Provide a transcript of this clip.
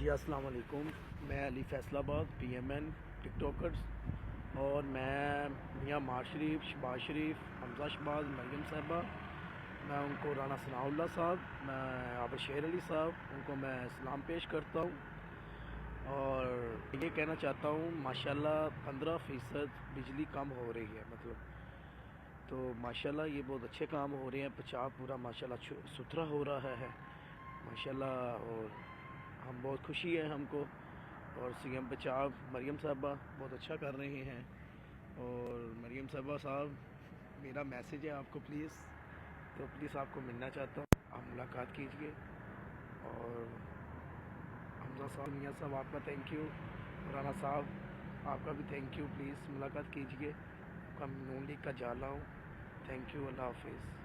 जी अस्सलाम वालेकुम। मैं अली फैसलाबाद पीएमएन टिकटॉकर्स और मैं मियाँ मार शरीफ, शबाज शरीफ, हमजा शबाज, मरियम साहबा, मैं उनको राना सनाउल्लाह साहब, मैं आबिद शेर अली साहब, उनको मैं सलाम पेश करता हूँ और ये कहना चाहता हूँ माशाल्लाह 15% बिजली कम हो रही है, मतलब तो माशाल्लाह ये बहुत अच्छे काम हो रहे हैं। पंजाब पूरा माशाल्लाह सुथरा हो रहा है माशाल्लाह, और हम बहुत खुशी है हमको। और सीएम पंजाब मरियम साहबा बहुत अच्छा कर रहे हैं। और मरियम साहबा साहब, मेरा मैसेज है आपको, प्लीज़ आपको मिलना चाहता हूँ, आप मुलाकात कीजिए। और हमजा साहब, मियाँ साहब, आपका थैंक यू। राना साहब, आपका भी थैंक यू। प्लीज़ मुलाकात कीजिए, आपका नून लीग का जाला हूँ। थैंक यू, अल्लाह हाफिज़।